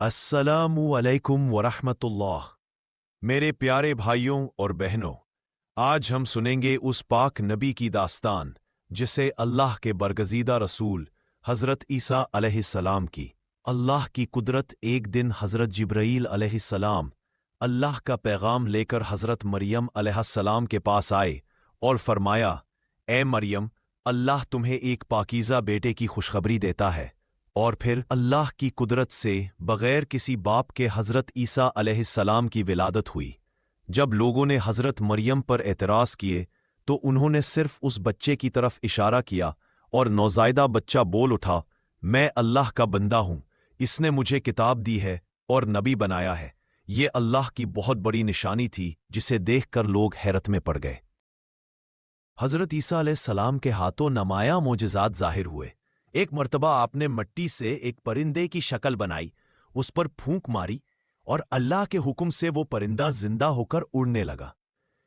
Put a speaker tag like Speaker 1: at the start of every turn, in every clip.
Speaker 1: السلام علیکم ورحمۃ اللہ۔ میرے پیارے بھائیوں اور بہنوں، آج ہم سنیں گے اس پاک نبی کی داستان جسے اللہ کے برگزیدہ رسول حضرت عیسیٰ علیہ السلام کی اللہ کی قدرت ایک دن حضرت جبرائیل علیہ السلام اللہ کا پیغام لے کر حضرت مریم علیہ السلام کے پاس آئے اور فرمایا، اے مریم، اللہ تمہیں ایک پاکیزہ بیٹے کی خوشخبری دیتا ہے۔ اور پھر اللہ کی قدرت سے بغیر کسی باپ کے حضرت عیسیٰ علیہ السلام کی ولادت ہوئی۔ جب لوگوں نے حضرت مریم پر اعتراض کیے تو انہوں نے صرف اس بچے کی طرف اشارہ کیا اور نوزائیدہ بچہ بول اٹھا، میں اللہ کا بندہ ہوں، اس نے مجھے کتاب دی ہے اور نبی بنایا ہے۔ یہ اللہ کی بہت بڑی نشانی تھی جسے دیکھ کر لوگ حیرت میں پڑ گئے۔ حضرت عیسیٰ علیہ السلام کے ہاتھوں نمایاں معجزات ظاہر ہوئے۔ ایک مرتبہ آپ نے مٹی سے ایک پرندے کی شکل بنائی، اس پر پھونک ماری اور اللہ کے حکم سے وہ پرندہ زندہ ہو کر اڑنے لگا۔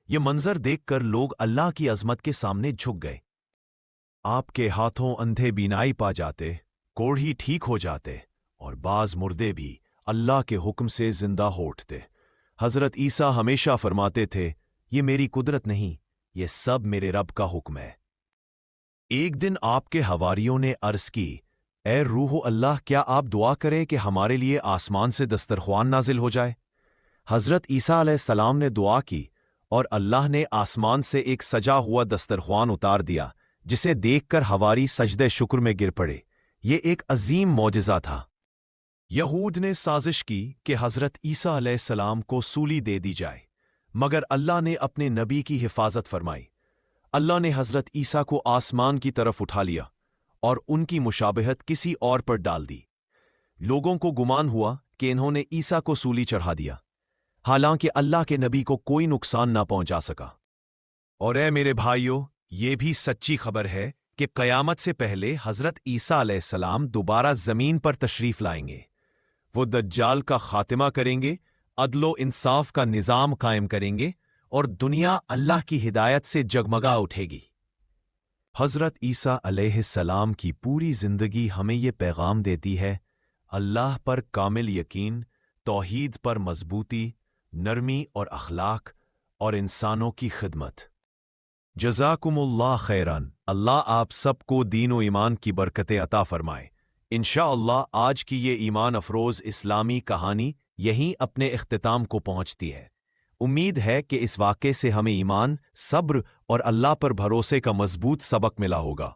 Speaker 1: یہ منظر دیکھ کر لوگ اللہ کی عظمت کے سامنے جھک گئے۔ آپ کے ہاتھوں اندھے بینائی پا جاتے، کوڑھی ٹھیک ہو جاتے اور بعض مردے بھی اللہ کے حکم سے زندہ ہو اٹھتے۔ حضرت عیسیٰ ہمیشہ فرماتے تھے، یہ میری قدرت نہیں، یہ سب میرے رب کا حکم ہے۔ ایک دن آپ کے حواریوں نے عرض کی، اے روح اللہ، کیا آپ دعا کریں کہ ہمارے لیے آسمان سے دسترخوان نازل ہو جائے؟ حضرت عیسیٰ علیہ السلام نے دعا کی اور اللہ نے آسمان سے ایک سجا ہوا دسترخوان اتار دیا، جسے دیکھ کر حواری سجدے شکر میں گر پڑے۔ یہ ایک عظیم معجزہ تھا۔ یہود نے سازش کی کہ حضرت عیسیٰ علیہ السلام کو سولی دے دی جائے، مگر اللہ نے اپنے نبی کی حفاظت فرمائی۔ اللہ نے حضرت عیسیٰ کو آسمان کی طرف اٹھا لیا اور ان کی مشابہت کسی اور پر ڈال دی۔ لوگوں کو گمان ہوا کہ انہوں نے عیسیٰ کو سولی چڑھا دیا، حالانکہ اللہ کے نبی کو کوئی نقصان نہ پہنچا سکا۔ اور اے میرے بھائیوں، یہ بھی سچی خبر ہے کہ قیامت سے پہلے حضرت عیسیٰ علیہ السلام دوبارہ زمین پر تشریف لائیں گے۔ وہ دجال کا خاتمہ کریں گے، عدل و انصاف کا نظام قائم کریں گے اور دنیا اللہ کی ہدایت سے جگمگا اٹھے گی۔ حضرت عیسیٰ علیہ السلام کی پوری زندگی ہمیں یہ پیغام دیتی ہے، اللہ پر کامل یقین، توحید پر مضبوطی، نرمی اور اخلاق اور انسانوں کی خدمت۔ جزاکم اللہ خیران۔ اللہ آپ سب کو دین و ایمان کی برکتیں عطا فرمائے۔ انشاءاللہ آج کی یہ ایمان افروز اسلامی کہانی یہیں اپنے اختتام کو پہنچتی ہے۔ امید ہے کہ اس واقعے سے ہمیں ایمان، صبر اور اللہ پر بھروسے کا مضبوط سبق ملا ہوگا۔